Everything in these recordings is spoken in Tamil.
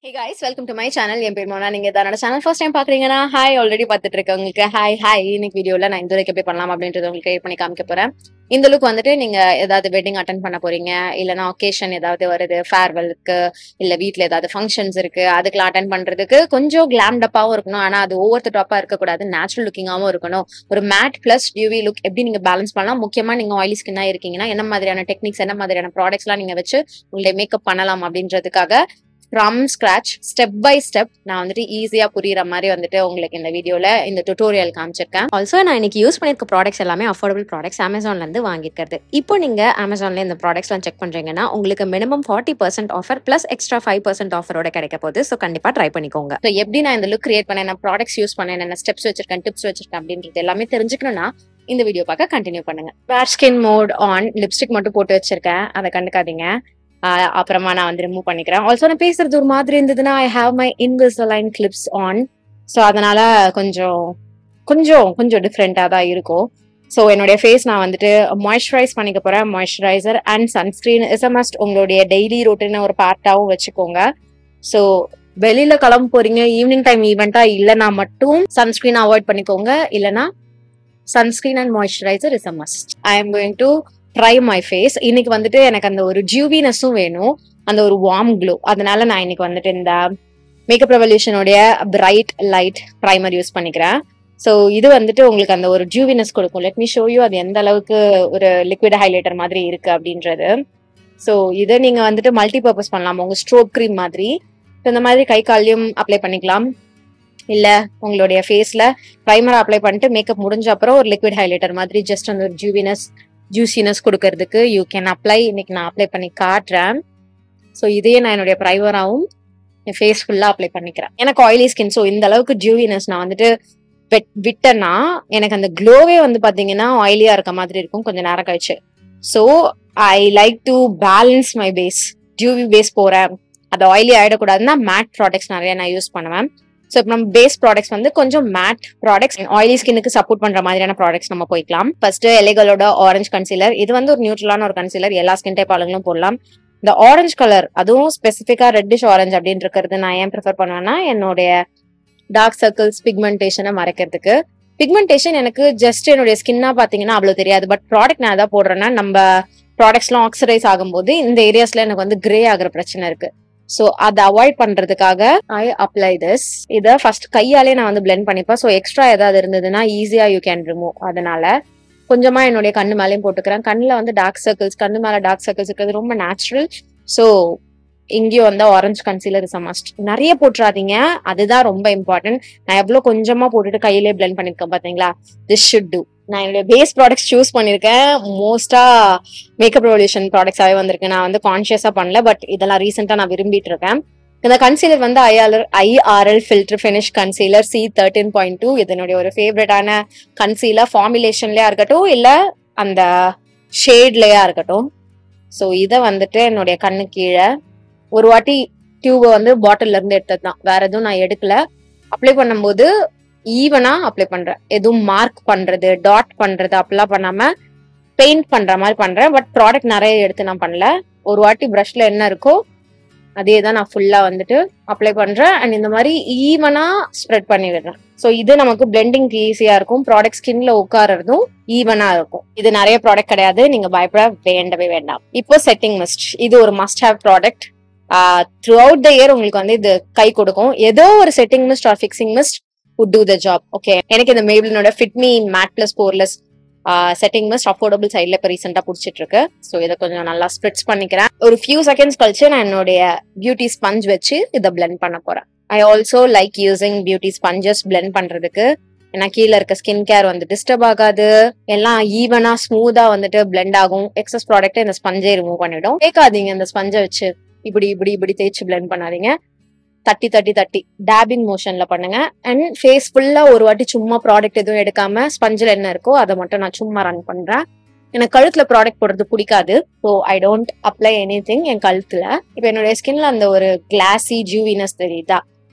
Hey guys, welcome to my channel. என் பேர் மோனா. நீங்க என்னோட சேனல் ஃபர்ஸ்ட் டைம் பாக்குறீங்கன்னா ஹாய் ஆல்ரெடி பார்த்துட்டு இருக்கவங்களுக்கு ஹாய் இன்னைக்கு வீடியோல நான் இந்த எப்படி பண்ணலாம் அப்படின்றத உங்களுக்கு கிரியேட் பண்ணி காமிக்க போறேன். இந்த லுக் வந்துட்டு நீங்க ஏதாவது வெட்டிங் அட்டென்ட் பண்ண போறீங்க, இல்லைன்னா ஒகேஷன் ஏதாவது வருது, ஃபேர்வெல்க்கு, இல்ல வீட்ல ஏதாவது ஃபங்க்ஷன்ஸ் இருக்கு, அதுக்கெல்லாம் அட்டென்ட் பண்றதுக்கு கொஞ்சம் கிளாம்டப்பாவும் இருக்கணும். ஆனா அது ஓவர் த டாப்பா இருக்கக்கூடாது, நேச்சுரல் லுக்கிங்காவும் இருக்கணும். ஒரு மேட் பிளஸ் டியூவி லுக் எப்படி நீங்க பேலன்ஸ் பண்ணலாம், முக்கியமா நீங்க ஆயிலி ஸ்கின்னா இருக்கீங்கன்னா என்ன மாதிரியான டெக்னிக்ஸ், என்ன மாதிரியான ப்ராடக்ட்ஸ் எல்லாம் நீங்க வச்சு உங்களுடைய மேக்கப் பண்ணலாம் அப்படின்றதுக்காக from scratch step by step நான் வந்துட்டு ஈஸியா புரியுற மாதிரி வந்துட்டு உங்களுக்கு இந்த வீடியோல இந்த டுட்டோரியல் காமிச்சிருக்கேன். ஆல்சோ நான் இன்னைக்கு யூஸ் பண்ணிருக்க ப்ராடக்ட்ஸ் எல்லாமே அஃபோர்டபுள் ப்ராடக்ட்ஸ் அமேசான்ல இருந்து வாங்கிருக்கிறது. இப்போ நீங்க அமேசான்ல இந்த ப்ராடக்ட்ஸ் எல்லாம் செக் பண்றீங்கன்னா உங்களுக்கு மினிமம் 40% ஆஃபர் பிளஸ் எக்ஸ்ட்ரா 5% ஆஃபரோட கிடைக்க போகுது. ஸோ கண்டிப்பா ட்ரை பண்ணிக்கோங்க. ஸோ எப்படி நான் இந்த லுக் கிரியேட் பண்ணேன், ப்ராடக்ட்ஸ் யூஸ் பண்ணேன், என்ன ஸ்டெப்ஸ் வச்சிருக்கேன், டிப்ஸ் வச்சிருக்கேன் அப்படின்றது எல்லாமே தெரிஞ்சுக்கணும்னா இந்த வீடியோ பார்க்க கண்டினியூ பண்ணுங்க. பேர் ஸ்கின் மோட் ஆன், லிப்ஸ்டிக் மட்டும் போட்டு வச்சிருக்கேன், அதை கண்டுக்காதீங்க. அப்புறமா நான் வந்து ரிமூவ் பண்ணிக்கிறேன். ஆல்சோ நான் பேசுறது ஒரு மாதிரி இருந்ததுன்னா I have my Invisalign clips on. So அதனால கொஞ்சம் கொஞ்சம் கொஞ்சம் டிஃப்ரெண்டா தான் இருக்கும். ஸோ என்னுடைய ஃபேஸ் நான் வந்துட்டு மாய்ஸ்சரைஸ் பண்ணிக்க போறேன். Moisturiser and sunscreen is a must. உங்களுடைய டெய்லி ரொட்டீன் ஒரு பார்ட்டாவும் வச்சுக்கோங்க. ஸோ வெளியில கிளம்ப போறீங்க, ஈவினிங் டைம் ஈவெண்டா இல்லைன்னா மட்டும் சன்ஸ்கிரீன் அவாய்ட் பண்ணிக்கோங்க, இல்லைன்னா sunscreen and moisturiser is a must. I am going to try my face. இன்னைக்கு வந்துட்டு எனக்கு அந்த ஒரு ஜூவினஸும் வேணும், அந்த ஒரு வார்ம் க்ளோ. அதனால நான் இன்னைக்கு வந்துட்டு இந்த மேக்கப் ரெவல்யூஷனுடைய பிரைட் லைட் ப்ரைமர் யூஸ் பண்ணிக்கிறேன். ஸோ இது வந்துட்டு உங்களுக்கு அந்த ஒரு ஜூவினஸ் கொடுக்கும். லெட் மீ ஷோ யூ அது எந்த அளவுக்கு ஒரு லிக்விட் ஹைலைட்டர் மாதிரி இருக்கு அப்படின்றது. ஸோ இதை நீங்க வந்துட்டு மல்டி பர்பஸ் பண்ணலாம், உங்க ஸ்ட்ரோப் கிரீம் மாதிரி. இந்த மாதிரி கை காலையும் அப்ளை பண்ணிக்கலாம், இல்ல உங்களுடைய ஃபேஸ்ல ப்ரைமர் அப்ளை பண்ணிட்டு மேக்கப் முடிஞ்ச அப்புறம் ஒரு லிக்விட் ஹைலைட்டர் மாதிரி ஜஸ்ட் அந்த ஒரு ஜூசினஸ் கொடுக்கறதுக்கு யூ கேன் அப்ளை. இன்னைக்கு நான் அப்ளை பண்ணி காட்டுறேன். ஸோ இதையே நான் என்னுடைய ப்ரைமராகவும் என் ஃபேஸ் ஃபுல்லா அப்ளை பண்ணிக்கிறேன். எனக்கு ஆயிலி ஸ்கின், ஸோ இந்த அளவுக்கு ஜூவினஸ் நான் வந்துட்டு விட்டேன்னா எனக்கு அந்த க்ளோவே வந்து பாத்தீங்கன்னா ஆயிலியா இருக்க மாதிரி இருக்கும் கொஞ்சம் நேரம் கழிச்சு. So I like to balance my base. ஜூவி பேஸ் போறேன், அது ஆயிலி ஆயிடக்கூடாதுன்னா மேட் ப்ராடக்ட்ஸ் நிறைய நான் யூஸ் பண்ணுவேன். ஸோ இப்போ நம்ம பேஸ் ப்ராடக்ட்ஸ் வந்து கொஞ்சம் மேட் ப்ராடக்ட்ஸ், ஆயிலி ஸ்கின்னுக்கு சப்போர்ட் பண்ற மாதிரியான ப்ராடக்ட்ஸ் நம்ம போய்க்கலாம். ஃபர்ஸ்ட் எலிகலோட ஆரஞ்சு கன்சீலர். இது வந்து ஒரு நியூட்ரலான ஒரு கன்சீலர், எல்லா ஸ்கின் டைப் ஆளுங்களும் போடலாம். இந்த ஆரஞ்சு கலர், அதுவும் ஸ்பெசிஃபிக்கா ரெட்டிஷ் ஆரஞ்சு அப்படின்னு இருக்கிறது நான் ஏன் ப்ரிஃபர் பண்ணுவேன்னா என்னுடைய டார்க் சர்க்கிள்ஸ் பிக்மெண்டேஷனை மறைக்கிறதுக்கு. பிக்மெண்டேஷன் எனக்கு ஜஸ்ட் என்னுடைய ஸ்கின்னா பாத்தீங்கன்னா அவ்வளவு தெரியாது, பட் ப்ராடக்ட் நான் எதாவது போடுறேன்னா நம்ம ப்ராடக்ட்ஸ் எல்லாம் ஆக்சிடைஸ் ஆகும்போது இந்த ஏரியாஸ்ல எனக்கு வந்து கிரே ஆகுற பிரச்சனை இருக்கு. சோ அதை அவாய்ட் பண்றதுக்காக ஐ அப்ளை திஸ். இதை ஃபர்ஸ்ட் கையாலே நான் வந்து பிளெண்ட் பண்ணிப்பேன். ஸோ எக்ஸ்ட்ரா ஏதாவது இருந்ததுன்னா ஈஸியா யூ கேன் ரிமூவ். அதனால கொஞ்சமா என்னுடைய கண்ணு மேலேயும் போட்டுக்கிறேன். கண்ணுல வந்து டார்க் சர்க்கிள்ஸ், கண்ணு மேல டார்க் சர்க்கிள்ஸ் இருக்கிறது ரொம்ப நேச்சுரல். ஸோ இங்கேயும் வந்து orange concealer is a must. நிறைய போட்டுறாதீங்க, அதுதான் ரொம்ப இம்பார்ட்டன்ட். நான் எவ்வளவு கொஞ்சமா போட்டுட்டு கையிலே பிளெண்ட் பண்ணிருக்கேன் பாத்தீங்களா, திஸ் ஷுட் டூ. நான் என்னுடைய பேஸ் ப்ராடக்ட்ஸ் சூஸ் பண்ணிருக்கேன், மோஸ்டா மேக்கப் ரெவல்யூஷன் ப்ராடக்ட்ஸாவே வந்திருக்கு. நான் வந்து கான்சியஸா பண்ணல, பட் இதெல்லாம் ரீசெண்டா நான் விரும்பிட்டு இருக்கேன். இந்த கன்சீலர் வந்து IRL filter finish concealer C13.2. இதனுடைய ஒரு ஃபேவரட்டான கன்சீலர், ஃபார்முலேஷன்லயா இருக்கட்டும் இல்ல அந்த ஷேட்லயா இருக்கட்டும். ஸோ இதை வந்துட்டு என்னுடைய கண்ணு கீழே ஒரு வாட்டி டியூபை வந்து பாட்டில்ல இருந்து எடுத்ததுதான், வேற எதுவும் நான் எடுக்கல. அப்ளை பண்ணும்போது ஈவனா அப்ளை பண்றேன், எதுவும் மார்க் பண்றது டாட் பண்றது அப்படிலாம் பண்ணாம பெயிண்ட் பண்ற மாதிரி பண்றேன். பட் ப்ராடக்ட் நிறைய எடுத்து நான் பண்ணல, ஒரு வாட்டி பிரஷ்ல என்ன இருக்கோ அதே தான் நான் ஃபுல்லா வந்துட்டு அப்ளை பண்றேன். அண்ட் இந்த மாதிரி ஈவனா ஸ்ப்ரெட் பண்ணி விடுறேன். ஸோ இது நமக்கு பிளெண்டிங் ஈஸியா இருக்கும், ப்ராடக்ட் ஸ்கின்ல உட்காரதும் ஈவனா இருக்கும். இது நிறைய ப்ராடக்ட் கிடையாது, நீங்க பயப்பட வேண்டவே வேண்டாம். இப்போ செட்டிங் மிஸ்ட், இது ஒரு must have product. Throughout the year உங்களுக்கு வந்து இது கை கொடுக்கும். ஏதோ ஒரு setting mist or fixing mist would do the job. Okay, எனக்கு இந்த மேப்ளினோட fit me matte plus poreless setting mist affordable சைட்ல இப்போ ரீசெண்டா பிடிச்சிட்டு இருக்கு. ஸோ இதை கொஞ்சம் நல்லா ஸ்ப்ரிட்ஸ் பண்ணிக்கிறேன். ஒரு ஃபியூ செகண்ட்ஸ் கழிச்சு நான் என்னுடைய பியூட்டி ஸ்பஞ்ச் வச்சு இதை பிளெண்ட் பண்ண போறேன். I also like using beauty sponges blend பண்றதுக்கு. ஏன்னா கீழே இருக்க ஸ்கின் கேர் வந்து டிஸ்டர்ப் ஆகாது, எல்லாம் ஈவனா ஸ்மூதா வந்துட்டு பிளெண்ட் ஆகும். எக்ஸஸ் ப்ராடக்ட் இந்த ஸ்பஞ்சை ரிமூவ் பண்ணிடும். கேட்காதீங்க இந்த ஸ்பஞ்சை வச்சு இப்படி இப்படி இப்படி தேய்ச்சி பிளெண்ட் பண்ணாதீங்க, தட்டி தட்டி தட்டி டேபிங் மோஷன்ல பண்ணுங்க. அண்ட் ஃபேஸ் ஃபுல்லா ஒரு வாட்டி சும்மா ப்ராடக்ட் எதுவும் எடுக்காம ஸ்பஞ்சில் என்ன இருக்கோ அதை மட்டும் நான் சும்மா ரன் பண்றேன். எனக்கு கழுத்துல ப்ராடக்ட் போடுறது பிடிக்காது, so I don't apply anything என் கழுத்துல. இப்போ என்னுடைய ஸ்கின்ல அந்த ஒரு கிளாஸி ஜூவினஸ் தெரியுதா,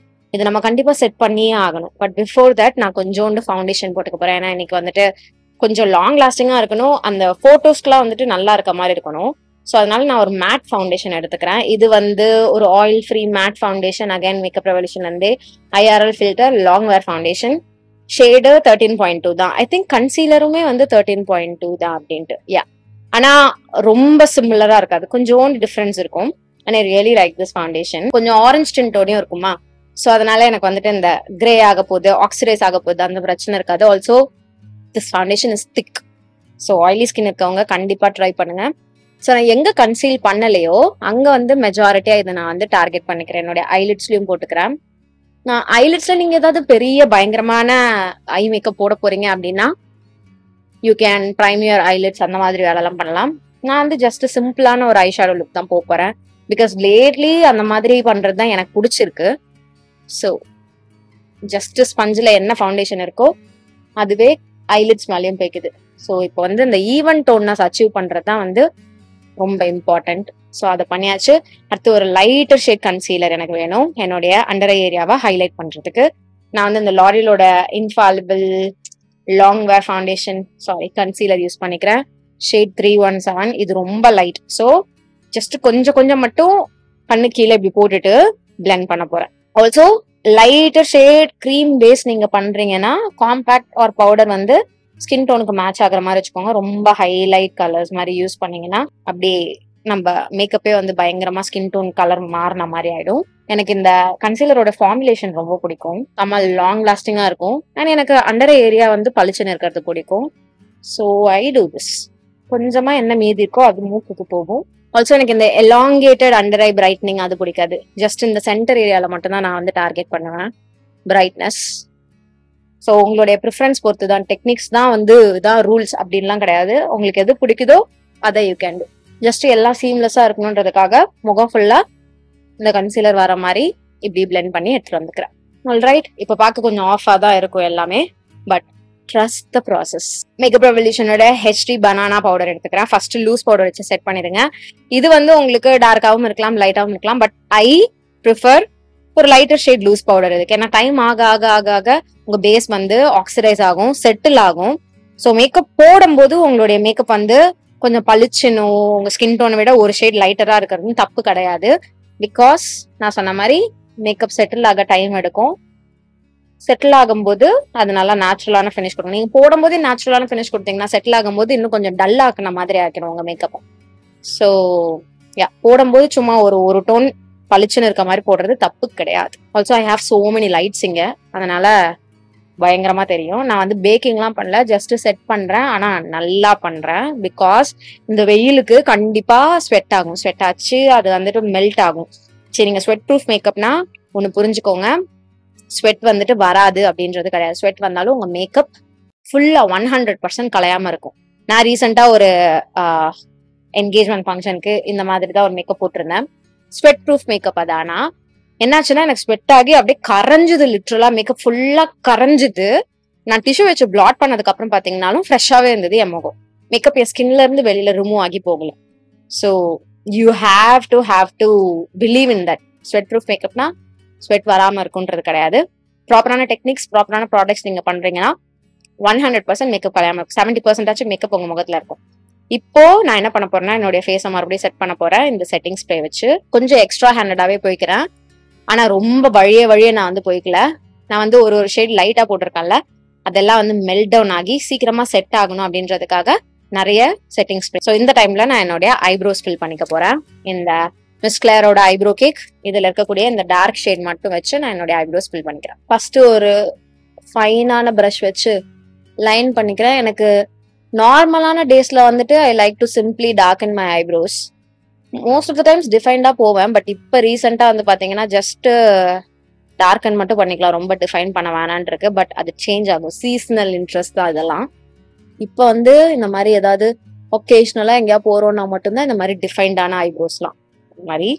இது நம்ம கண்டிப்பா செட் பண்ணியே ஆகணும். பட் பிஃபோர் தட் நான் கொஞ்சோண்டு ஃபவுண்டேஷன் போட்டுக்க போறேன். ஏன்னா இன்னைக்கு வந்துட்டு கொஞ்சம் லாங் லாஸ்டிங்கா இருக்கணும், அந்த போட்டோஸ்க்குலாம் வந்துட்டு நல்லா இருக்க மாதிரி இருக்கணும். ஸோ அதனால நான் ஒரு மேட் ஃபவுண்டேஷன் எடுத்துக்கிறேன். இது வந்து ஒரு oil free matte foundation. Again Makeup Revolution வந்து IRL filter long wear foundation. Shade 13.2 தான். ஐ திங்க் கன்சீலருமே வந்து 13.2 தான் அப்படின்ட்டு. யா, ஆனா ரொம்ப சிமிலரா இருக்காது, கொஞ்சோண்டு டிஃபரன்ஸ் இருக்கும். And I really like this foundation. கொஞ்சம் ஆரஞ்ச் டின்ட்டோடையும் இருக்குமா, ஸோ அதனால எனக்கு வந்துட்டு இந்த கிரே ஆக போகுது, ஆக்சிடைஸ் ஆக போகுது அந்த பிரச்சனை இருக்காது. Also this foundation is thick. So oily skin இருக்கவங்க கண்டிப்பா ட்ரை பண்ணுங்க. ஸோ நான் எங்க கன்சீல் பண்ணலையோ அங்க வந்து மெஜாரிட்டியா இதை நான் வந்து டார்கெட் பண்ணிக்கிறேன். என்னுடைய ஐலிட்ஸ்லயும் போட்டுக்கிறேன். நான் ஐலிட்ஸ்ல நீங்க ஏதாவது பெரிய பயங்கரமான ஐ மேக்கப் போட போறீங்க அப்படின்னா you can prime your eyelids, அந்த மாதிரி வேலைலாம் பண்ணலாம். நான் வந்து ஜஸ்ட் சிம்பிளான ஒரு ஐ ஷேடோ லுக் தான் போறேன். பிகாஸ் லேட்லி அந்த மாதிரி பண்றது தான் எனக்கு பிடிச்சிருக்கு. ஸோ ஜஸ்ட் ஸ்பஞ்சில் என்ன ஃபவுண்டேஷன் இருக்கோ அதுவே ஐலிட்ஸ் மேலேயும் போய்க்குது. ஸோ இப்போ வந்து இந்த ஈவன் டோன்னஸ் அச்சீவ் பண்றது தான் வந்து ரொம்ப இம்பார்ட்டன்ட். ஸோ அதை பண்ணியாச்சு. அடுத்து ஒரு லைட்டர் ஷேட் கன்சீலர் எனக்கு வேணும் என்னுடைய அண்டர் ஏரியாவை ஹைலைட் பண்றதுக்கு. நான் வந்து இந்த லாரியலோட infallible long wear foundation concealer use பண்ணிக்கிறேன். ஷேட் 317. இது ரொம்ப லைட். ஸோ ஜஸ்ட் கொஞ்சம் கொஞ்சம் மட்டும் கண்ணு கீழே இப்படி போட்டுட்டு பிளெண்ட் பண்ண போறேன். Also lighter shade cream base நீங்க பண்றீங்கன்னா காம்பேக்ட் ஆர் பவுடர் வந்து ஸ்கின் டோனுக்கு மேட்ச் ஆகுற மாதிரி வச்சுக்கோங்க. ரொம்ப ஹைலைட் கலர்ஸ் மாதிரி யூஸ் பண்ணீங்கன்னா அப்படியே நம்ம மேக்கப்பே வந்து பயங்கரமா ஸ்கின் டோன் கலர் மாறின மாதிரி ஆயிடும். எனக்கு இந்த கன்சீலரோட ஃபார்முலேஷன் ரொம்ப பிடிக்கும். கமல் லாங் லாஸ்டிங்கா இருக்கும். அண்ட் எனக்கு அண்டர் ஏரியா வந்து பளிச்சுன்னு இருக்கிறது பிடிக்கும். So I do this. கொஞ்சமா என்ன மீதி இருக்கோ அது மூக்குக்கு போகும். ஆல்சோ எனக்கு இந்த எலாங்கேட்டட் அண்டர் ஐ பிரைட்னிங் அது பிடிக்காது. ஜஸ்ட் இந்த சென்டர் ஏரியால மட்டும் தான் நான் வந்து டார்கெட் பண்ணுவேன் பிரைட்னஸ். ஸோ உங்களுடைய ப்ரிஃபரன்ஸ் பொறுத்து தான், டெக்னிக்ஸ் தான் வந்து இதான் ரூல்ஸ் அப்படின்லாம் கிடையாது. உங்களுக்கு எது பிடிக்குதோ அதை யூ கேன் டூ. ஜஸ்ட் எல்லாம் சீம்லெஸ்ஸா இருக்கணுன்றதுக்காக முகம் ஃபுல்லா இந்த கன்சீலர் வர மாதிரி இப்படி பிளெண்ட் பண்ணி எடுத்துட்டு வந்துக்கிறேன். ஆல்ரைட், இப்போ பார்க்க கொஞ்சம் ஆஃபா தான் இருக்கும் எல்லாமே, but trust the process. Makeup ரெவல்யூஷனோட HD பனானா பவுடர் எடுத்துக்கிறேன். ஃபர்ஸ்ட் லூஸ் பவுடர் வச்சு செட் பண்ணிடுங்க. இது வந்து உங்களுக்கு டார்க்காகவும் இருக்கலாம், லைட்டாகவும் இருக்கலாம். பட் ஐ ப்ரிஃபர் ஒரு லைட்டர் ஷேட் லூஸ் பவுடர் இருக்கு. ஏன்னா டைம் ஆக ஆக ஆக ஆக உங்க பேஸ் வந்து ஆக்சிடைஸ் ஆகும், செட்டில் ஆகும். ஸோ மேக்கப் போடும்போது உங்களுடைய மேக்கப் வந்து கொஞ்சம் பளிச்சுனும் உங்க ஸ்கின் டோனை விட ஒரு ஷேட் லைட்டரா இருக்கிறது தப்பு கிடையாது. பிகாஸ் நான் சொன்ன மாதிரி மேக்கப் செட்டில் ஆக டைம் எடுக்கும். செட்டில் ஆகும்போது அது நல்லா நேச்சுரலான ஃபினிஷ் கொடுக்கும். நீங்க போடும்போது நேச்சுரலான ஃபினிஷ் கொடுத்தீங்கன்னா செட்டில் ஆகும்போது இன்னும் கொஞ்சம் டல் ஆக்குன மாதிரி ஆக்கணும் உங்க மேக்கப். ஸோ யா, போடும்போது சும்மா ஒரு டோன் பளிச்சுன்னு இருக்க மாதிரி போடுறது தப்பு கிடையாது. Also I have so many lights இங்க, அதனால பயங்கரமா தெரியும். நான் வந்து பேக்கிங்லாம் பண்ணல, ஜஸ்ட் செட் பண்றேன். ஆனா நல்லா பண்றேன். பிகாஸ் இந்த வெயிலுக்கு கண்டிப்பா ஸ்வெட் ஆகும். ஸ்வெட் ஆச்சு அது வந்துட்டு மெல்ட் ஆகும். சரி, நீங்க ஸ்வெட் ப்ரூஃப் மேக்கப்னா ஒன்னு புரிஞ்சுக்கோங்க, ஸ்வெட் வந்துட்டு வராது அப்படின்றது கிடையாது. ஸ்வெட் வந்தாலும் உங்க மேக்கப் ஃபுல்லா 100% கலையாம இருக்கும். நான் ரீசெண்டா ஒரு என்கேஜ்மெண்ட் ஃபங்க்ஷனுக்கு இந்த மாதிரி தான் ஒரு மேக்கப் போட்டிருந்தேன். ஸ்வெட் ப்ரூஃப் மேக்கப் அது. ஆனா என்னாச்சுன்னா எனக்கு ஸ்வெட் ஆகி அப்படியே கரைஞ்சுது, லிட்டரலா மேக்கப் ஃபுல்லா கரைஞ்சுது. நான் டிஷ்யூ வச்சு பிளாட் பண்ணதுக்கு அப்புறம் பாத்தீங்கன்னாலும் ஃப்ரெஷ்ஷாவே இருந்தது என் முகம். மேக்கப் என் ஸ்கின்ல இருந்து வெளியில ரிமூவ் ஆகி போகல. So you have to believe in that. Sweat proof மேக்கப்னா ஸ்வெட் வராம இருக்குன்றது கிடையாது. ப்ராப்பரான டெக்னிக்ஸ், ப்ராப்பரான ப்ராடக்ட்ஸ் நீங்க பண்றீங்கன்னா 100% மேக்கப் கலையாம இருக்கும். 70% மேக்கப் உங்க முகத்துல இருக்கும். இப்போ நான் என்ன பண்ண போறேன்னா என்னுடைய ஃபேஸை மறுபடியும் செட் பண்ண போறேன். இந்த செட்டிங் ஸ்ப்ரே வச்சு கொஞ்சம் எக்ஸ்ட்ரா ஹேண்டடாவே போய்க்கிறேன். ஆனா ரொம்ப வழியே நான் வந்து போய்க்கல. நான் வந்து ஒரு ஷேட் லைட்டா போட்டிருக்கேன்ல, அதெல்லாம் வந்து மெல்ட் டவுன் ஆகி சீக்கிரமா செட் ஆகணும் அப்படின்றதுக்காக நிறைய செட்டிங் ஸ்ப்ரே. ஸோ இந்த டைம்ல நான் என்னுடைய ஐப்ரோஸ் ஃபில் பண்ணிக்க போறேன். இந்த மிஸ் கிளேரோட ஐப்ரோ கேக், இதுல இருக்கக்கூடிய இந்த டார்க் ஷேட் மட்டும் வச்சு நான் என்னுடைய ஐப்ரோஸ் ஃபில் பண்ணிக்கிறேன். ஃபர்ஸ்ட் ஒரு ஃபைனான ப்ரஷ் வச்சு லைன் பண்ணிக்கிறேன். எனக்கு நார்மலான டேஸ்ல வந்துட்டு I like to simply darken my eyebrows. Most of the times டிஃபைன்டா போவேன். பட் இப்போ ரீசெண்டா வந்து பாத்தீங்கன்னா ஜஸ்ட் டார்க்கன் மட்டும் பண்ணிக்கலாம், ரொம்ப டிஃபைன் பண்ண வேணான் இருக்கு. பட் அது சேஞ்ச் ஆகும், சீசனல் இன்ட்ரெஸ்ட் தான் இதெல்லாம். இப்போ வந்து இந்த மாதிரி ஏதாவது ஒகேஷனலா எங்கேயா போறோம்னா மட்டும்தான் இந்த மாதிரி டிஃபைன்டான ஐப்ரோஸ்லாம் மாதிரி.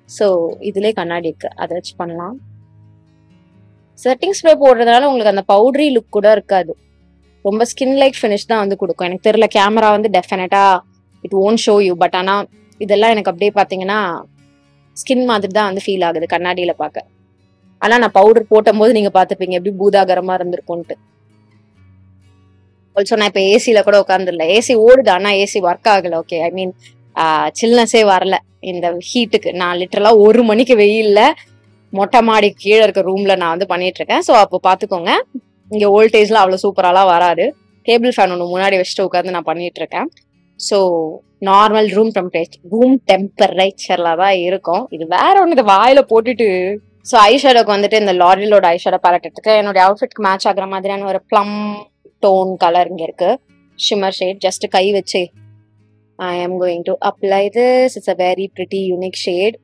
ஸோ இதுலேயே கண்ணாடி இருக்கு, அதை வச்சு பண்ணலாம். செட்டிங் ஸ்ப்ரே போடுறதுனால உங்களுக்கு அந்த பவுடரி லுக் கூட இருக்காது, ரொம்ப ஸ்கின் லைக் ஃபினிஷ் தான் வந்து கொடுக்கும். எனக்கு தெரியல, கேமரா வந்து டெஃபினட்டா it won't show you. But ஆனா இதெல்லாம் எனக்கு அப்படியே பாத்தீங்கன்னா ஸ்கின் மாதிரி தான் வந்து ஃபீல் ஆகுது கண்ணாடியில பார்க்க. ஆனா நான் பவுடர் போட்டும் போது நீங்க பாத்துப்பீங்க எப்படி பூதாகரமா இருந்திருக்கும்ட்டு. ஆல்சோ நான் இப்ப ஏசில கூட உட்காந்துடல, ஏசி ஓடுது ஆனா ஏசி ஒர்க் ஆகல. ஓகே, ஐ மீன் சில்னஸே வரல இந்த ஹீட்டுக்கு. நான் லிட்டரலா 1 மணிக்கு வெயில்ல மொட்டை மாடி கீழே இருக்க ரூம்ல நான் வந்து பண்ணிட்டு இருக்கேன். ஸோ அப்போ பாத்துக்கோங்க, இங்க வோல்டேஜ்லாம் அவ்வளவு சூப்பராலாம் வராது. டேபிள் ஃபேன் ஒன்று முன்னாடி வச்சுட்டு உட்காந்து நான் பண்ணிட்டு இருக்கேன். ஸோ நார்மல் ரூம் டெம்பரேச்சர்ல தான் இருக்கும். இது வேற ஒண்ணு, இதை வாயில போட்டுட்டு. ஸோ ஐஷேடோக்கு வந்துட்டு இந்த லாரியலோட ஐஷேடோ பேலட் எடுத்துக்க என்னோட அவுட்ஃபிட்க்கு மேட்ச் ஆகுற மாதிரியான ஒரு ப்ளம் டோன் கலர் இங்க இருக்கு, ஷிம்மர் ஷேட். ஜஸ்ட் கை வச்சு ஐ am going to apply this. It's a very pretty unique shade.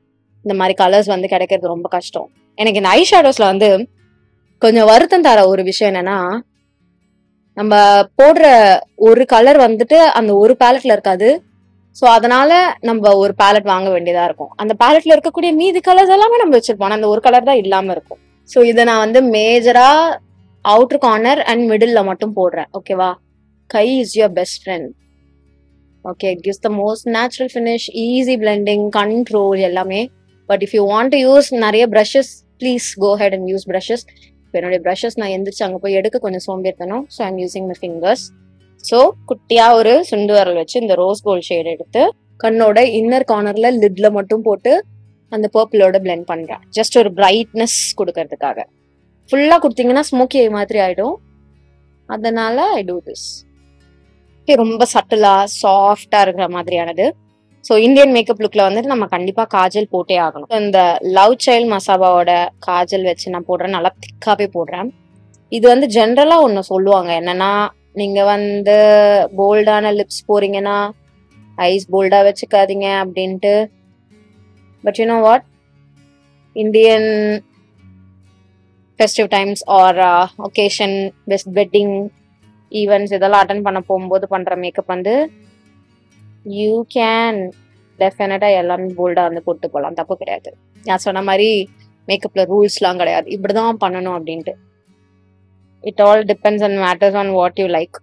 இந்த மாதிரி கலர்ஸ் வந்து கிடைக்கிறது ரொம்ப கஷ்டம். எனக்கு இந்த ஐஷேடோஸ்ல வந்து கொஞ்சம் வருத்தம் தர ஒரு விஷயம் என்னன்னா, நம்ம போடுற ஒரு கலர் வந்துட்டு அந்த ஒரு பேலட்ல இருக்காது. ஸோ அதனால நம்ம ஒரு பேலட் வாங்க வேண்டியதா இருக்கும். அந்த பேலட்ல இருக்கக்கூடிய மீதி கலர்ஸ் எல்லாமே நம்ம வச்சிருப்போம், அந்த ஒரு கலர் தான் இல்லாம இருக்கும். ஸோ இதை நான் வந்து மேஜரா அவுட்டர் கார்னர் அண்ட் மிடில்ல மட்டும் போடுறேன். ஓகேவா? கை is your best friend. Okay, it gives the most natural finish, easy blending, control எல்லாமே. But if you want to use நிறைய brushes, please go ahead and use brushes. என்னுடைய ப்ரஷஸ் நான் எந்திரிச்சு அங்கே போய் எடுக்க கொஞ்சம் சோம்பேறித்தனம். So I'm using my fingers. So குட்டியா ஒரு சுண்டு வரல் வச்சு இந்த ரோஸ் கோல்ட் ஷேட் எடுத்து கண்ணோட இன்னர் கார்னர்ல லிட்ல மட்டும் போட்டு அந்த பர்பிளோட பிளெண்ட் பண்றேன். ஜஸ்ட் ஒரு பிரைட்னஸ் கொடுக்கறதுக்காக. ஃபுல்லா கொடுத்தீங்கன்னா ஸ்மோக்கி மாதிரி ஆயிடும். அதனால ஐ டூ திஸ். ரொம்ப சட்டிலா சாஃப்டா இருக்கிற மாதிரியானது. ஸோ இந்தியன் மேக்கப் லுக்ல வந்துட்டு நம்ம கண்டிப்பா காஜல் போட்டே ஆகணும். இந்த லவ் சைல்ட் மசாபாவோட காஜல் வச்சு நான் போடுறேன், நல்லா திக்காவே போடுறேன். இது வந்து ஜென்ரலா ஒன்னு சொல்லுவாங்க, என்னன்னா நீங்க வந்து போல்டான லிப்ஸ் போறீங்கன்னா ஐஸ் போல்டா வச்சுக்காதீங்க அப்படின்ட்டு. But you know what, Indian festive times or occasion, wedding events இதெல்லாம் அட்டன் பண்ண போகும்போது பண்ற மேக்கப் வந்து யூ கேன் டெஃபினட்டா எல்லாமே போல்டா வந்து போட்டு போகலாம், தப்பு கிடையாது. நான் சொன்ன மாதிரி மேக்கப்ல ரூல்ஸ்லாம் கிடையாது, இப்படிதான் பண்ணணும் அப்படின்ட்டு. It all depends and matters on what you like.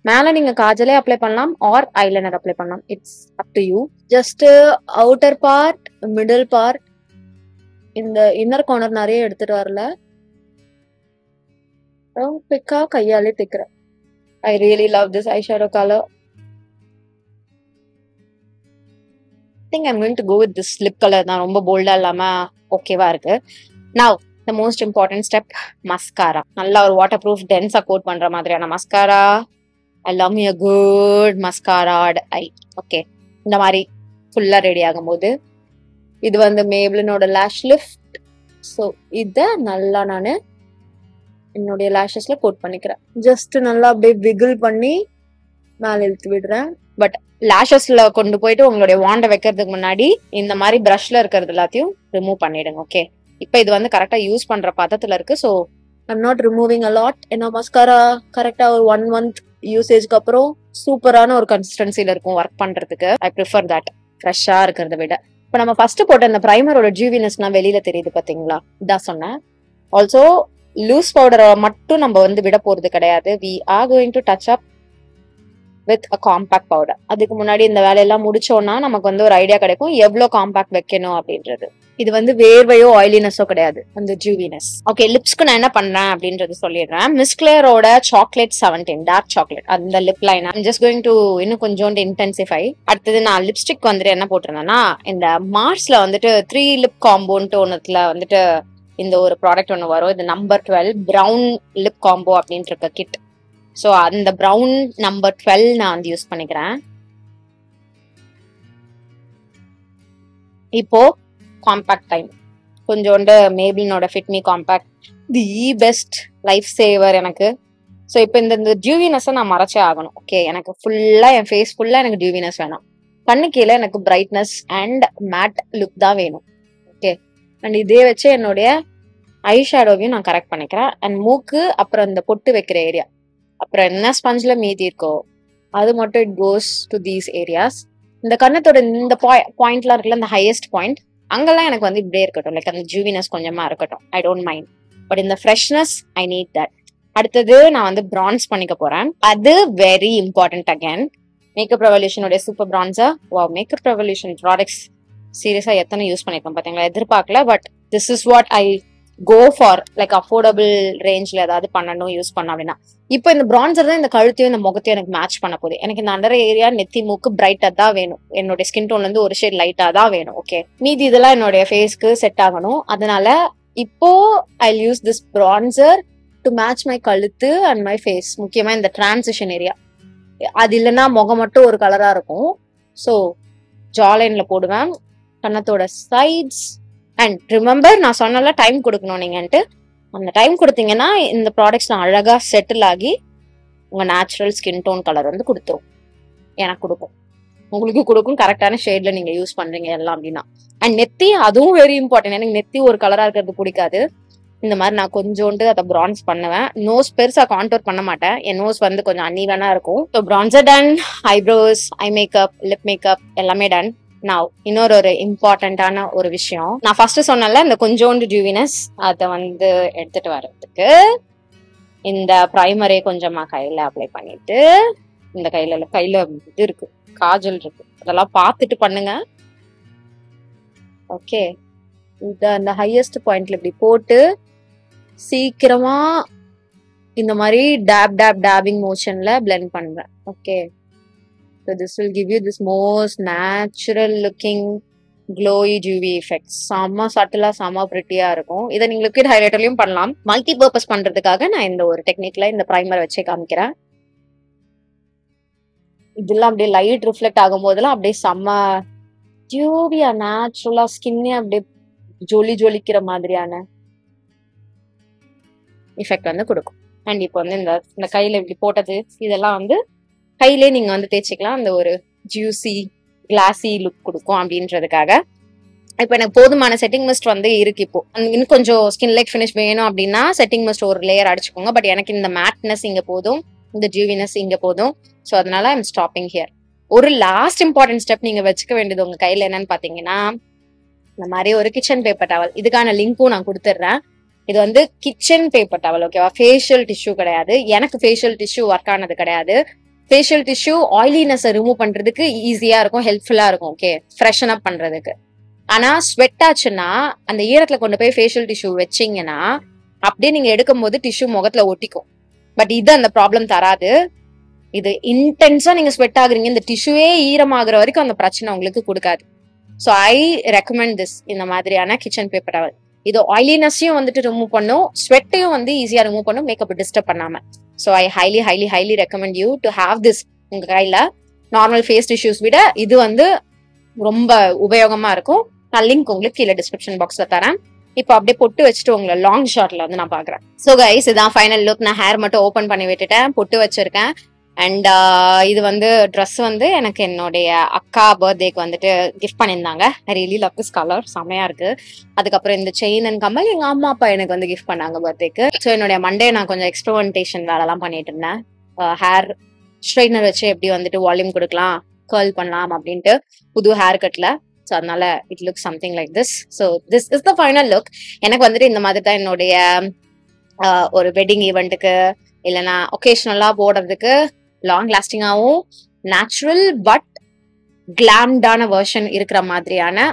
மேல நீங்க காஜலே அப்ளை பண்ணலாம் ஆர் ஐலைனர் அப்ளை பண்ணலாம், it's up to you. Just outer part, middle part, இந்த இன்னர் கார்னர் நிறைய எடுத்துட்டு வரல, பிக்கா கையாலே தைக்கிறேன். I really love this eyeshadow color. I think I'm going to go with this lip color. நான் ரொம்ப போல்டா இல்லாம ஓகேவா இருக்கு. Now the most important step, mascara. நல்லா ஒரு வாட்டர் ப்ரூஃப் டென்ஸா கோட் பண்ற மாதிரியான mascara. I love me a good mascaraed eye. Okay, இந்த மாதிரி ஃபுல்லா ரெடி ஆகும்போது இது வந்து மேப்ளினோட லாஷ் லிஃப்ட். ஸோ இதை நல்லா நான் என்னுடைய லேஷஸ்ல கோட் பண்ணிக்கிறேன். ஜஸ்ட் நல்லா அப்படியே விகிள் பண்ணி மேல இழுத்து விடுறேன். பட் லேஷஸ்ல கொண்டு போயிட்டு உங்களுடைய வாண்டை வைக்கிறதுக்கு முன்னாடி இந்த மாதிரி பிரஷ்ல இருக்கிறது எல்லாத்தையும் ரிமூவ் பண்ணிடுங்க. ஓகே, இப்ப இது வந்து கரெக்டா யூஸ் பண்ற பதத்துல இருக்கு. So I'm not removing a lot. என்ன மஸ்காரா கரெக்டா ஒரு 1 month யூசேஜ்க்கு அப்புறம் சூப்பரான ஒரு கன்சிஸ்டன்சில இருக்கும் ஒர்க் பண்றதுக்கு. ஐ ப்ரிஃபர் தட், ஃப்ரெஷ்ஷா இருக்கிறத விட. இப்ப நம்ம ஃபர்ஸ்ட் போட்ட இந்த பிரைமரோட ஜூவினஸ்னா வெளியில தெரியுது பாத்தீங்களா, இதான் சொன்னேன். ஆல்சோ லூஸ் பவுடரை மட்டும் நம்ம வந்து விட போறது கிடையாது. We are going to touch up with a compact powder. அதுக்கு முன்னாடி இந்த வேலையெல்லாம் முடிச்சோம்னா நமக்கு வந்து ஒரு ஐடியா கிடைக்கும் எவ்வளவு காம்பாக்ட் வைக்கணும் அப்படின்றது. இது வந்து வேர்வையோ ஆயிலினஸோ கிடையாது, அந்த ஜூவினஸ். ஓகே, லிப்ஸ்க்கு நான் என்ன பண்றேன் அப்படின்றது சொல்லிடுறேன். மிஸ் கிளியரோட சாக்லேட் 17 டார்க் சாக்லேட், அந்த lip line I'm just going to இன்னும் கொஞ்சோண்டு இன்டென்சிஃபை. அடுத்தது நான் லிப்ஸ்டிக் வந்துட்டு என்ன போட்டிருந்தேன்னா, இந்த மார்ஸ்ல வந்துட்டு 3 லிப் காம்போன்ட்டு ஒன்னுத்துல வந்துட்டு இந்த ஒரு ப்ராடக்ட் ஒன்று வரும். இது நம்பர் 12 ப்ரௌன் லிப் காம்போ அப்படின்ட்டு இருக்க கிட். ஸோ அந்த ப்ரௌன் நம்பர் 12 நான் வந்து யூஸ் பண்ணிக்கிறேன். இப்போ காம்பாக்ட் டைம் கொஞ்சோண்டு மேப்ளினோட fit me compact, the best life saver எனக்கு. ஸோ இப்போ இந்த டியூவினஸை நான் மறைச்சே ஆகணும். ஓகே, எனக்கு ஃபுல்லா என் ஃபேஸ் ஃபுல்லா எனக்கு டியூவினஸ் வேணும். கண்ணு கீழே எனக்கு பிரைட்னஸ் அண்ட் மேட் லுக் தான் வேணும். ஓகே, அண்ட் இதே வச்சு என்னுடைய ஐ ஷேடோவையும் நான் கரெக்ட் பண்ணிக்கிறேன். அண்ட் மூக்கு அப்புறம் இந்த பொட்டு வைக்கிற ஏரியா, அப்புறம் என்ன ஸ்பஞ்சில மீதி இருக்கோ அது மட்டும் it goes to these areas. இந்த கண்ணத்தோட இந்த பாயிண்ட்லாம் இருக்குல்ல, இந்த ஹையஸ்ட் பாயிண்ட், அங்கெல்லாம் எனக்கு வந்து இப்படியே இருக்கட்டும், லைக் அந்த ஜூவினஸ் கொஞ்சமா இருக்கட்டும். ஐ டோன்ட் மைண்ட், பட் இந்த ஃப்ரெஷ்னஸ் ஐ நீட் தட். அடுத்தது நான் வந்து பிரான்ஸ் பண்ணிக்க போறேன். அது வெரி இம்பார்ட்டன்ட். அகேன் மேக்கப் ரெவல்யூஷனுடைய சூப்பர் பிரான்ஸா. வாவ், மேக்கப் ரெவல்யூஷன் ப்ராடக்ட்ஸ் சீரியஸா எத்தனை யூஸ் பண்ணிருக்கேன் பாத்தீங்களா, எதிர்பார்க்கல. But this is what I go for like affordable ரேஞ்ச்ல ஏதாவது பண்ணணும் யூஸ் பண்ண அப்படின்னா. இப்போ இந்த பிரான்சர் தான் இந்த கழுத்தையும் இந்த முகத்தையும் எனக்கு மேட்ச் பண்ண போகுது. எனக்கு இந்த அண்டர் ஏரியா நெத்தி மூக்கு பிரைட்டா தான் வேணும், என்னுடைய ஸ்கின் டோன்ல இருந்து ஒரு ஷேட் லைட்டா தான் வேணும். ஓகே, மீதி இதெல்லாம் என்னுடைய ஃபேஸ்க்கு செட் ஆகணும். அதனால இப்போ I use this bronzer to match my கழுத்து அண்ட் மை ஃபேஸ், முக்கியமா இந்த டிரான்சிஷன் ஏரியா. அது இல்லைன்னா முகம் மட்டும் ஒரு கலரா இருக்கும். ஸோ ஜாலைன்ல போடுவேன், கன்னத்தோட சைட்ஸ். அண்ட் ரிமெம்பர், நான் சொன்னால டைம் கொடுக்கணும் நீங்கன்ட்டு. அந்த டைம் கொடுத்தீங்கன்னா இந்த ப்ராடக்ட்ஸ்லாம் அழகா செட்டில் ஆகி உங்க நேச்சுரல் ஸ்கின் டோன் கலர் வந்து கொடுத்துரும். எனக்கு கொடுக்கும், உங்களுக்கு கொடுக்கும், கரெக்டான ஷேட்ல நீங்க யூஸ் பண்றீங்க எல்லாம் அப்படின்னா. அண்ட் நெத்தி, அதுவும் வெரி இம்பார்ட்டன்ட். எனக்கு நெத்தி ஒரு கலரா இருக்கிறது பிடிக்காது. இந்த மாதிரி நான் கொஞ்சோண்டு அதை பிரான்ஸ் பண்ணுவேன். நோஸ் பெருசா கான்டோர் பண்ண மாட்டேன், என் நோஸ் வந்து கொஞ்சம் அன்ஈவனா இருக்கும். So bronzer done, eyebrows, eye makeup, lip makeup எல்லாமே டன். நான் இன்னொரு இம்பார்ட்டன்டான ஒரு விஷயம், நான் ஃபர்ஸ்ட் சொன்னல இந்த கொஞ்சோண்டு டியூவினஸ் அதை வந்து எடுத்துட்டு வர்றதுக்கு இந்த பிரைமரே கொஞ்சமா கையில அப்ளை பண்ணிட்டு, இந்த கையில இது இருக்கு, காஜல் இருக்கு, அதெல்லாம் பார்த்துட்டு பண்ணுங்க. ஓகே, இத அந்த ஹையஸ்ட் பாயிண்ட்ல இப்படி போட்டு சீக்கிரமா இந்த மாதிரி டேபிங் மோஷன்ல பிளெண்ட் பண்ணுவேன். Okay, so this will give you this most natural looking glowy dewy effects. செம்ம சட்டிலா செம்ம பிரிட்டியா இருக்கும். இதை நீங்க லிக்விட் ஹைலைட்டர்லயும் பண்ணலாம். மல்டி பர்பஸ் பண்றதுக்காக நான் இந்த ஒரு டெக்னிக்ல இந்த பிரைமர் வச்சே காமிக்கிறேன். இதெல்லாம் அப்படியே லைட் ரிஃப்ளெக்ட் ஆகும் போதெல்லாம் அப்படியே செம்ம டியூபியா நேச்சுரலா ஸ்கின்னே அப்படியே ஜொலிக்கிற மாதிரியான எஃபெக்ட் வந்து கொடுக்கும். அண்ட் இப்போ வந்து இந்த கையில இப்படி போட்டது இதெல்லாம் வந்து கையிலே நீங்க வந்து தேய்ச்சிக்கலாம். அந்த ஒரு ஜூசி கிளாசி லுக் கொடுக்கும் அப்படின்றதுக்காக. இப்போ எனக்கு போதுமான செட்டிங் மிஸ்ட் வந்து இருக்கு. இப்போ இன்னும் கொஞ்சம் ஸ்கின் லைக் ஃபினிஷ் வேணும் அப்படின்னா செட்டிங் மிஸ்ட் ஒரு லேயர் அடிச்சுக்கோங்க. பட் எனக்கு இந்த மேட்னஸ் இங்க போதும், இந்த ஜூவினஸ் இங்க போதும். ஸோ அதனால ஐம் ஸ்டாப்பிங் ஹியர். ஒரு லாஸ்ட் இம்பார்ட்டன்ட் ஸ்டெப் நீங்க வச்சுக்க வேண்டியது உங்க கையில என்னன்னு பாத்தீங்கன்னா, இந்த மாதிரி ஒரு கிச்சன் பேப்பர் டவல். இதுக்கான லிங்க்கும் நான் கொடுத்துட்றேன். இது வந்து கிச்சன் பேப்பர் டவல், ஓகேவா? ஃபேஷியல் டிஷ்யூ கிடையாது. எனக்கு ஃபேஷியல் டிஷ்யூ ஒர்க் ஆனது கிடையாது. ஃபேஷியல் டிஷ்யூ ஆயிலினஸ் ரிமூவ் பண்றதுக்கு ஈஸியா இருக்கும், ஹெல்ப்ஃபுல்லா இருக்கும். ஓகே, ஃப்ரெஷன் அப் பண்றதுக்கு. ஆனா ஸ்வெட் ஆச்சுன்னா அந்த ஈரத்துல கொண்டு போய் ஃபேஷியல் டிஷ்யூ வச்சிங்கன்னா அப்படியே நீங்க எடுக்கும் போது டிஷ்யூ முகத்துல ஒட்டிக்கும். பட் இது அந்த ப்ராப்ளம் தராது. இது இன்டென்ஸா நீங்க ஸ்வெட் ஆகுறீங்க, இந்த டிஷ்யூவே ஈரமாகிற வரைக்கும் அந்த பிரச்சனை உங்களுக்கு கொடுக்காது. ஸோ ஐ ரெக்கமெண்ட் திஸ், இந்த மாதிரியான கிச்சன் பேப்பர் டவல். இது ஆயிலினஸையும் வந்துட்டு ரிமூவ் பண்ணும், ஸ்வெட்டையும் வந்து ஈஸியா ரிமூவ் பண்ணும், மேக்கப் டிஸ்டர்ப் பண்ணாம. So I highly recommend you to have this உங்க கையில. நார்மல் ஃபேஸ் டிஷ்யூஸ் விட இது வந்து ரொம்ப உபயோகமா இருக்கும். நான் லிங்க் உங்களுக்கு கீழே டிஸ்கிரிப்ஷன் பாக்ஸ்ல தரேன். இப்போ அப்படியே பொட்டு வச்சுட்டு உங்களை லாங் ஷாட்ல வந்து நான் பாக்குறேன். ஸோ கைஸ், இதான் ஃபைனல் லுக். நான் ஹேர் மட்டும் ஓப்பன் பண்ணி விட்டுட்டேன், பொட்டு வச்சிருக்கேன். அண்ட் இது வந்து ட்ரெஸ் வந்து எனக்கு என்னுடைய அக்கா பர்த்டேக்கு வந்துட்டு கிஃப்ட் பண்ணியிருந்தாங்க. I really love this colour, செமையா இருக்கு. அதுக்கப்புறம் இந்த செயின் அண்ட் கம்மல் எங்க அம்மா அப்பா எனக்கு வந்து கிஃப்ட் பண்ணாங்க பர்த்டேக்கு. ஸோ என்னுடைய மண்டே நான் கொஞ்சம் எக்ஸ்பெரிமெண்டேஷன் வேலைலாம் பண்ணிட்டு இருந்தேன். ஹேர் ஸ்ட்ரைட்னர் வச்சு எப்படி வந்துட்டு வால்யூம் கொடுக்கலாம், கர்ல் பண்ணலாம் அப்படின்ட்டு புது ஹேர் கட்ல. ஸோ அதனால it look something like this. So this is the final look. எனக்கு வந்துட்டு இந்த மாதிரி தான் என்னுடைய ஒரு வெட்டிங் ஈவெண்ட்டுக்கு இல்லைன்னா ஒகேஷனலா போடுறதுக்கு லாங் லாஸ்டிங்காகவும் நேச்சுரல் பட் கிளாம்டான வெர்ஷன் இருக்கிற மாதிரியான,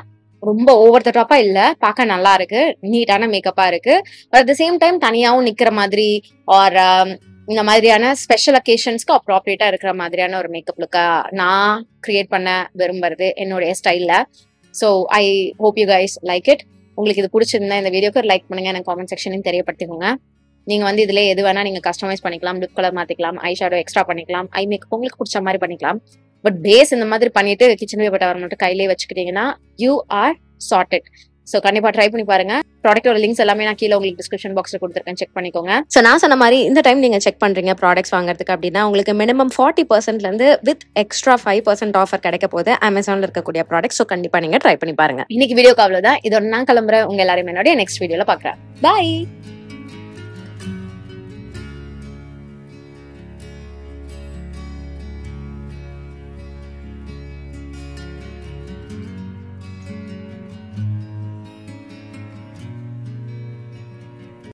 ரொம்ப ஓவர் த டாப்பா இல்ல, பார்க்க நல்லா இருக்கு, நீட்டான மேக்கப்பா இருக்கு. அட் த சேம் டைம் தனியாவும் நிக்கிற மாதிரி ஆர் இந்த மாதிரியான ஸ்பெஷல் அக்கேஷன்ஸ்க்கு அப்ராப்ரியேட்டா இருக்கிற மாதிரியான ஒரு மேக்கப் லுக்கா நான் கிரியேட் பண்ண விரும்புறது என்னுடைய ஸ்டைல்ல. So I hope you guys like it. உங்களுக்கு இது பிடிச்சிருந்தா இந்த வீடியோக்கு லைக் பண்ணுங்க, எனக்கு காமெண்ட் செக்ஷனையும் தெரியப்படுத்திக்கோங்க. நீங்க வந்து இதுல எது வேணா நீங்க கஸ்டமைஸ் பண்ணிக்கலாம், லிப் கலர் மாத்திக்கலாம், ஐ ஷேடோ எக்ஸ்ட்ரா பண்ணிக்கலாம், ஐ மேக்கப் உங்களுக்கு பிடிச்ச மாதிரி பண்ணிக்கலாம். பட் பேஸ் இந்த மாதிரி பண்ணிட்டு கிச்சன் பேப்பர் டவல் மட்டும் கையிலே வச்சுக்கிட்டீங்கன்னா யூ ஆர் சார்ட்டட். ஸோ கண்டிப்பா ட்ரை பண்ணி பாருங்க. ப்ராடக்டோட லிங்க்ஸ் எல்லாமே நான் கீழே உங்களுக்கு டிஸ்கிரிப்ஷன் பாக்ஸ்ல கொடுத்துருக்கேன், செக் பண்ணிக்கோங்க. ஸோ நான் சொன்ன மாதிரி இந்த டைம் நீங்க செக் பண்றீங்க ப்ராடக்ட்ஸ் வாங்குறதுக்கு அப்படின்னா உங்களுக்கு மினிமம் 40% இருந்து வித் எக்ஸ்ட்ரா 5% ஆஃபர் கிடைக்க போது அமேசான்ல இருக்கக்கூடிய ப்ராடக்ட். ஸோ கண்டிப்பா நீங்க ட்ரை பண்ணி பாருங்க. இன்னைக்கு வீடியோக்கு அவ்வளவுதான். இதோட நான் கிளம்புறேன். உங்க எல்லாரும் என்னோட நெக்ஸ்ட் வீடியோல பாக்குறேன். பாய்.